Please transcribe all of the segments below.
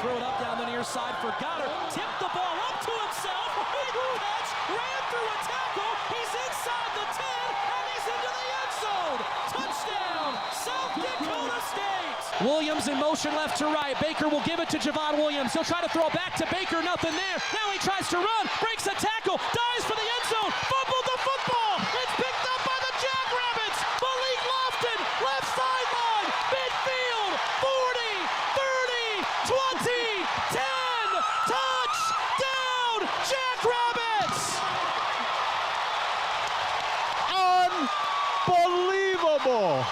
throw it up down the near side for Goddard. Tipped the ball up to himself. Big catch. Ran through a tackle. He's inside the 10, and he's into the end zone. Touchdown, South Dakota State. Williams in motion left to right. Baker will give it to Javon Williams. He'll try to throw back to Baker. Nothing there. Now he tries to run. Breaks a tackle. Dives for the end zone. Fumbled the football. It's picked up by the Jackrabbits. Malik Lofton, left sideline. Midfield. 40, 30, 20, 10. Touchdown, Jackrabbits. Unbelievable.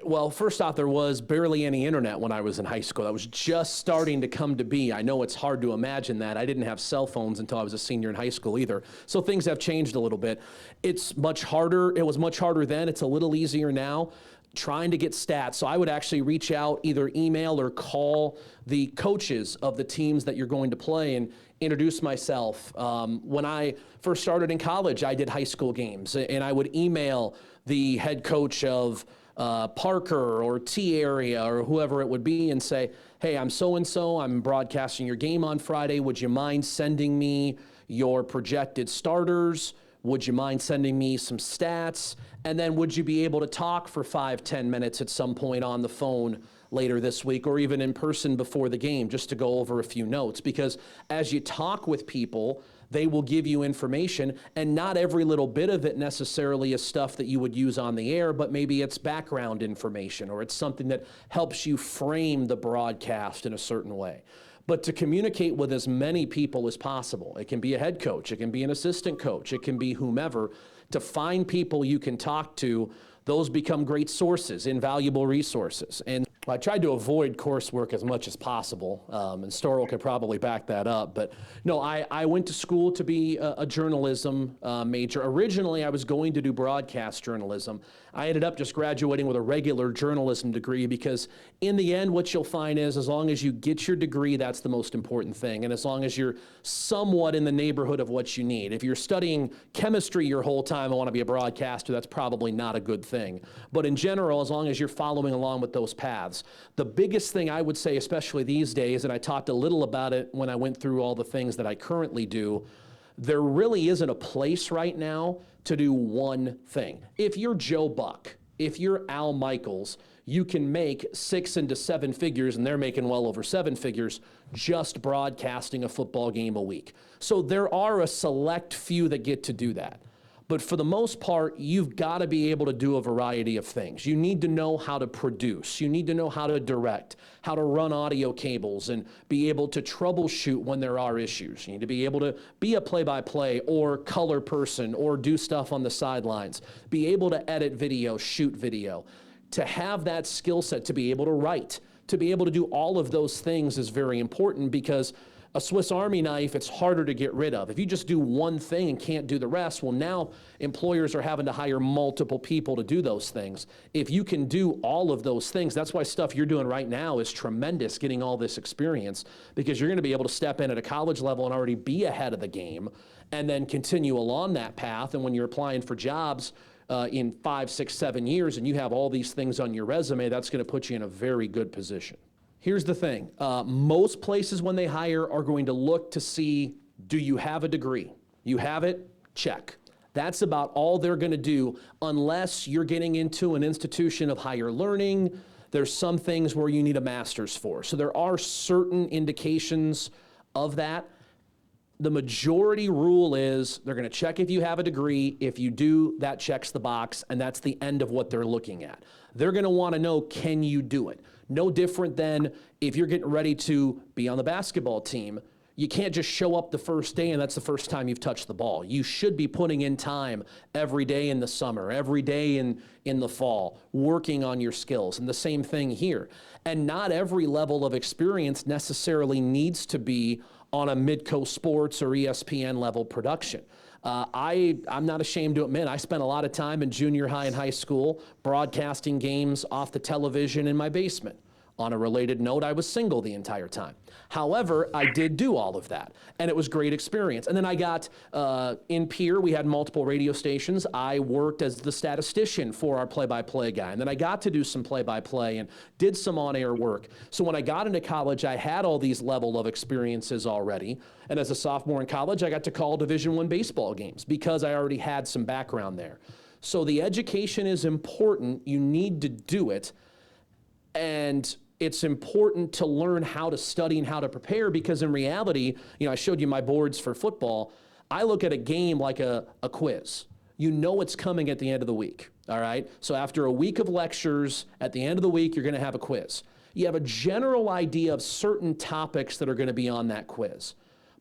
Well, first off, there was barely any internet when I was in high school. That was just starting to come to be. I know it's hard to imagine that. I didn't have cell phones until I was a senior in high school either. So things have changed a little bit. It's much harder. It was much harder then. It's a little easier now. Trying to get stats. So I would actually reach out, either email or call the coaches of the teams that you're going to play and introduce myself. When I first started in college, I did high school games, and I would email the head coach of Parker or T area or whoever it would be and say, hey, I'm so-and-so, I'm broadcasting your game on Friday. Would you mind sending me your projected starters? Would you mind sending me some stats? And then would you be able to talk for 5-10 minutes at some point on the phone later this week, or even in person before the game, just to go over a few notes? Because as you talk with people, they will give you information, and not every little bit of it necessarily is stuff that you would use on the air, but maybe it's background information, or it's something that helps you frame the broadcast in a certain way. But to communicate with as many people as possible, it can be a head coach, it can be an assistant coach, it can be whomever, to find people you can talk to, those become great sources, invaluable resources. And I tried to avoid coursework as much as possible, and Storrell could probably back that up. But no, I went to school to be a journalism major. Originally, I was going to do broadcast journalism. I ended up just graduating with a regular journalism degree, because in the end, what you'll find is, as long as you get your degree, that's the most important thing. And as long as you're somewhat in the neighborhood of what you need. If you're studying chemistry your whole time and want to be a broadcaster, that's probably not a good thing. But in general, as long as you're following along with those paths, the biggest thing I would say, especially these days, and I talked a little about it when I went through all the things that I currently do, there really isn't a place right now to do one thing. If you're Joe Buck, if you're Al Michaels, you can make 6 into 7 figures, and they're making well over 7 figures, just broadcasting a football game a week. So there are a select few that get to do that. But for the most part, you've got to be able to do a variety of things. You need to know how to produce. You need to know how to direct, how to run audio cables, and be able to troubleshoot when there are issues. You need to be able to be a play-by-play or color person or do stuff on the sidelines. Be able to edit video, shoot video. To have that skill set, to be able to write, to be able to do all of those things is very important, because a Swiss Army knife, it's harder to get rid of. If you just do one thing and can't do the rest, well, now employers are having to hire multiple people to do those things. If you can do all of those things, that's why stuff you're doing right now is tremendous, getting all this experience, because you're going to be able to step in at a college level and already be ahead of the game, and then continue along that path. And when you're applying for jobs in 5, 6, 7 years, and you have all these things on your resume, that's going to put you in a very good position. Here's the thing. Most places when they hire are going to look to see, do you have a degree? You have it? Check. That's about all they're going to do, unless you're getting into an institution of higher learning. There's some things where you need a master's for. So there are certain indications of that. The majority rule is they're going to check if you have a degree. If you do, that checks the box, and that's the end of what they're looking at. They're going to want to know, can you do it? No different than if you're getting ready to be on the basketball team. You can't just show up the first day and that's the first time you've touched the ball. You should be putting in time every day in the summer, every day in the fall, working on your skills. And the same thing here. And not every level of experience necessarily needs to be on a Midco Sports or ESPN level production. I'm not ashamed to admit I spent a lot of time in junior high and high school broadcasting games off the television in my basement On a related note, I was single the entire time. However, I did do all of that, and it was great experience. And then I got, in Pierre, we had multiple radio stations. I worked as the statistician for our play-by-play guy, and then I got to do some play-by-play and did some on-air work. So when I got into college, I had all these level of experiences already, and as a sophomore in college, I got to call Division I baseball games because I already had some background there. So the education is important. You need to do it, and it's important to learn how to study and how to prepare, because in reality, I showed you my boards for football. I look at a game like a quiz. You know it's coming at the end of the week, all right? So after a week of lectures, at the end of the week, you're gonna have a quiz. You have a general idea of certain topics that are gonna be on that quiz.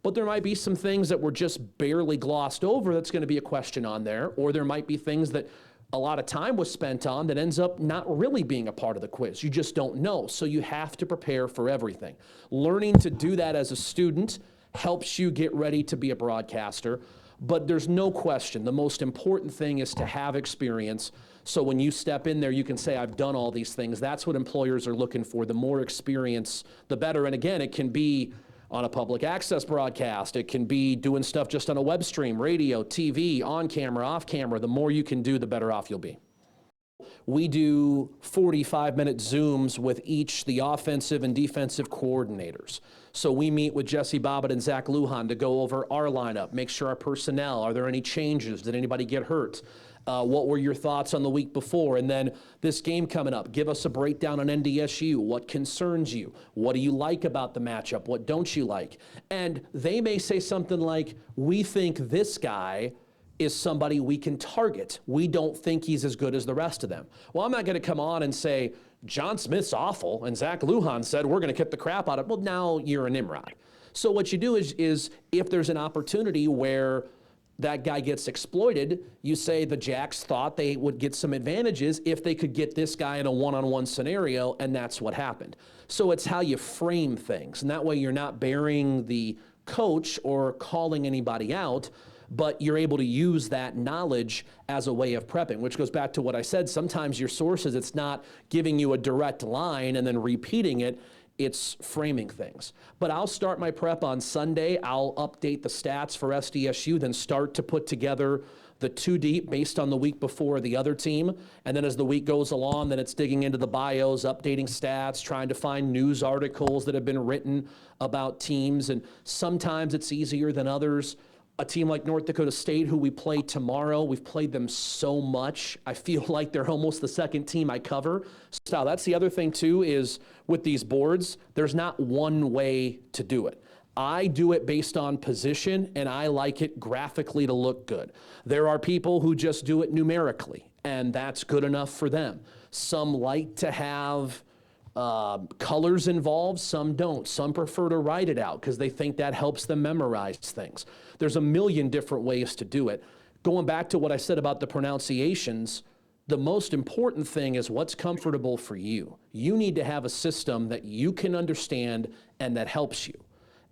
But there might be some things that were just barely glossed over that's gonna be a question on there, or there might be things that a lot of time was spent on that ends up not really being a part of the quiz. You just don't know. So you have to prepare for everything. Learning to do that as a student helps you get ready to be a broadcaster. But there's no question, the most important thing is to have experience. So when you step in there, you can say, I've done all these things. That's what employers are looking for. The more experience, the better. And again, it can be on a public access broadcast. It can be doing stuff just on a web stream, radio, TV, on camera, off camera. The more you can do, the better off you'll be. We do 45-minute Zooms with each the offensive and defensive coordinators. So we meet with Jesse Bobbitt and Zach Lujan to go over our lineup, make sure our personnel, are there any changes? Did anybody get hurt? What were your thoughts on the week before? And then this game coming up, give us a breakdown on NDSU. What concerns you? What do you like about the matchup? What don't you like? And they may say something like, we think this guy is somebody we can target. We don't think he's as good as the rest of them. Well, I'm not gonna come on and say, John Smith's awful, and Zach Lujan said, we're gonna kick the crap out of him. Well, now you're a Nimrod. So what you do is if there's an opportunity where that guy gets exploited, you say the Jacks thought they would get some advantages if they could get this guy in a one-on-one scenario, and that's what happened. So it's how you frame things, and that way you're not burying the coach or calling anybody out, but you're able to use that knowledge as a way of prepping, which goes back to what I said. Sometimes your sources, it's not giving you a direct line and then repeating it, it's framing things. But I'll start my prep on Sunday. I'll update the stats for SDSU, then start to put together the two deep based on the week before the other team. And then as the week goes along, then it's digging into the bios, updating stats, trying to find news articles that have been written about teams. And sometimes it's easier than others. A team like North Dakota State, who we play tomorrow, we've played them so much. I feel like they're almost the second team I cover. So that's the other thing too, is with these boards, there's not one way to do it. I do it based on position, and I like it graphically to look good. There are people who just do it numerically, and that's good enough for them. Some like to have colors involved, some don't. Some prefer to write it out because they think that helps them memorize things. There's a million different ways to do it. Going back to what I said about the pronunciations, the most important thing is what's comfortable for you. You need to have a system that you can understand and that helps you.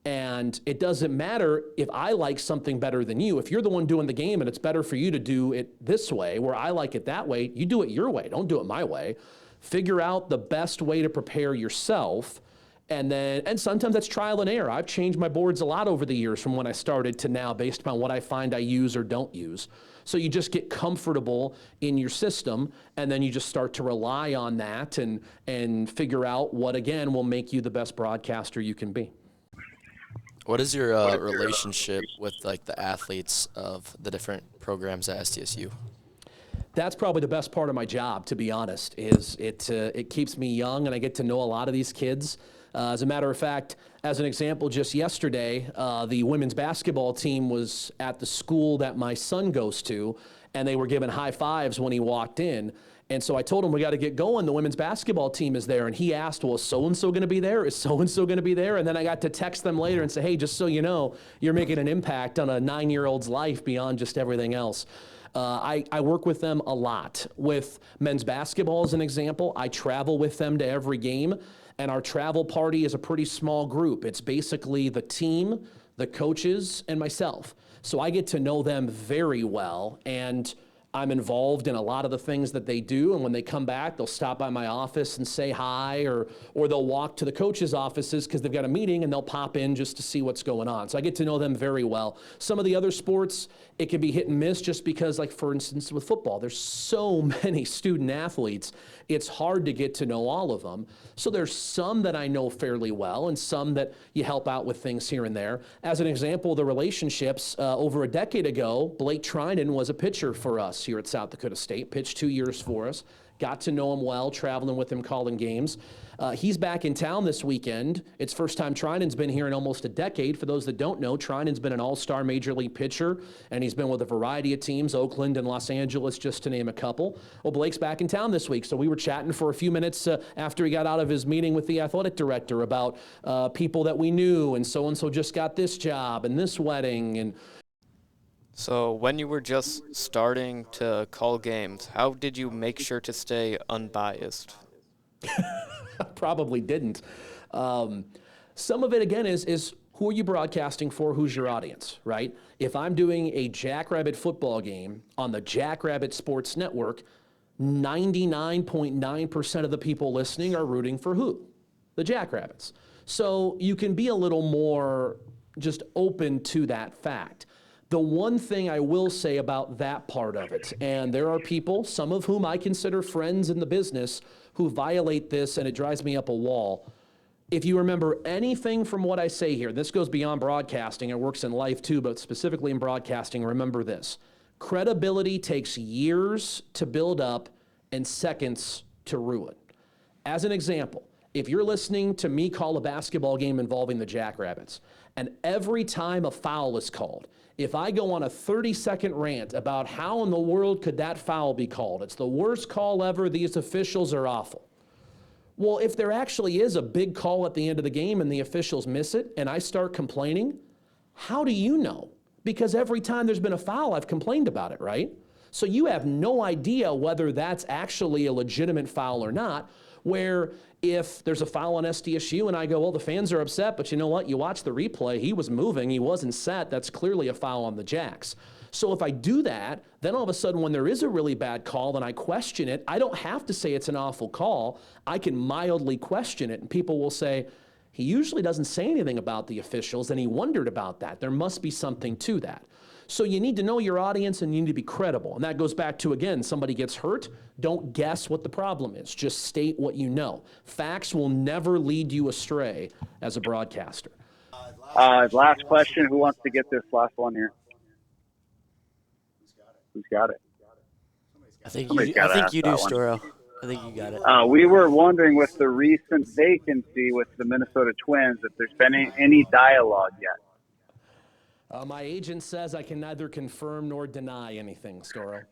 And it doesn't matter if I like something better than you. If you're the one doing the game and it's better for you to do it this way, where I like it that way, you do it your way. Don't do it my way. Figure out the best way to prepare yourself, and sometimes that's trial and error. I've changed my boards a lot over the years from when I started to now based upon what I find I use or don't use. So you just get comfortable in your system, and then you just start to rely on that and figure out what, again, will make you the best broadcaster you can be. What is your relationship with like the athletes of the different programs at SDSU? That's probably the best part of my job, to be honest, is it keeps me young and I get to know a lot of these kids. As a matter of fact, as an example, just yesterday, the women's basketball team was at the school that my son goes to, and they were giving high fives when he walked in. And so I told him, we got to get going. The women's basketball team is there. And he asked, well, is so-and-so going to be there? Is so-and-so going to be there? And then I got to text them later and say, hey, just so you know, you're making an impact on a 9-year-old's life beyond just everything else. I work with them a lot. With men's basketball as an example, I travel with them to every game, and our travel party is a pretty small group. It's basically the team, the coaches, and myself. So I get to know them very well, and I'm involved in a lot of the things that they do, and when they come back, they'll stop by my office and say hi, or they'll walk to the coaches' offices because they've got a meeting, and they'll pop in just to see what's going on. So I get to know them very well. Some of the other sports, it can be hit and miss just because, like, for instance, with football, there's so many student athletes, it's hard to get to know all of them. So there's some that I know fairly well and some that you help out with things here and there. As an example, the relationships, over a decade ago, Blake Trinan was a pitcher for us here at South Dakota State, pitched 2 years for us. Got to know him well, traveling with him, calling games. He's back in town this weekend. It's first time Trinan's been here in almost a decade. For those that don't know, Trinan's been an all-star major league pitcher, and he's been with a variety of teams, Oakland and Los Angeles, just to name a couple. Well, Blake's back in town this week, so we were chatting for a few minutes after he got out of his meeting with the athletic director about people that we knew, and so just got this job and this wedding. And So when you were just starting to call games, how did you make sure to stay unbiased? Probably didn't. Some of it, again, is who are you broadcasting for? Who's your audience, right? If I'm doing a Jackrabbit football game on the Jackrabbit Sports Network, 99.9% of the people listening are rooting for who? The Jackrabbits. So you can be a little more just open to that fact. The one thing I will say about that part of it, and there are people, some of whom I consider friends in the business, who violate this, and it drives me up a wall. If you remember anything from what I say here, this goes beyond broadcasting, it works in life too, but specifically in broadcasting, remember this. Credibility takes years to build up and seconds to ruin. As an example, if you're listening to me call a basketball game involving the Jackrabbits, and every time a foul is called, if I go on a 30-second rant about how in the world could that foul be called, it's the worst call ever, these officials are awful. Well, if there actually is a big call at the end of the game and the officials miss it, and I start complaining, how do you know? Because every time there's been a foul, I've complained about it, right? So you have no idea whether that's actually a legitimate foul or not, where if there's a foul on SDSU and I go, well, the fans are upset, but you know what? You watch the replay, he was moving, he wasn't set, that's clearly a foul on the Jacks. So if I do that, then all of a sudden when there is a really bad call and I question it, I don't have to say it's an awful call. I can mildly question it, and people will say, he usually doesn't say anything about the officials, and he wondered about that. There must be something to that. So you need to know your audience and you need to be credible. And that goes back to, again, somebody gets hurt, don't guess what the problem is. Just state what you know. Facts will never lead you astray as a broadcaster. Last question. Who wants to get this last one here? Who's got it? I think you do, Storo. I think you got it. We were wondering with the recent vacancy with the Minnesota Twins if there's been any dialogue yet. My agent says I can neither confirm nor deny anything, Storo.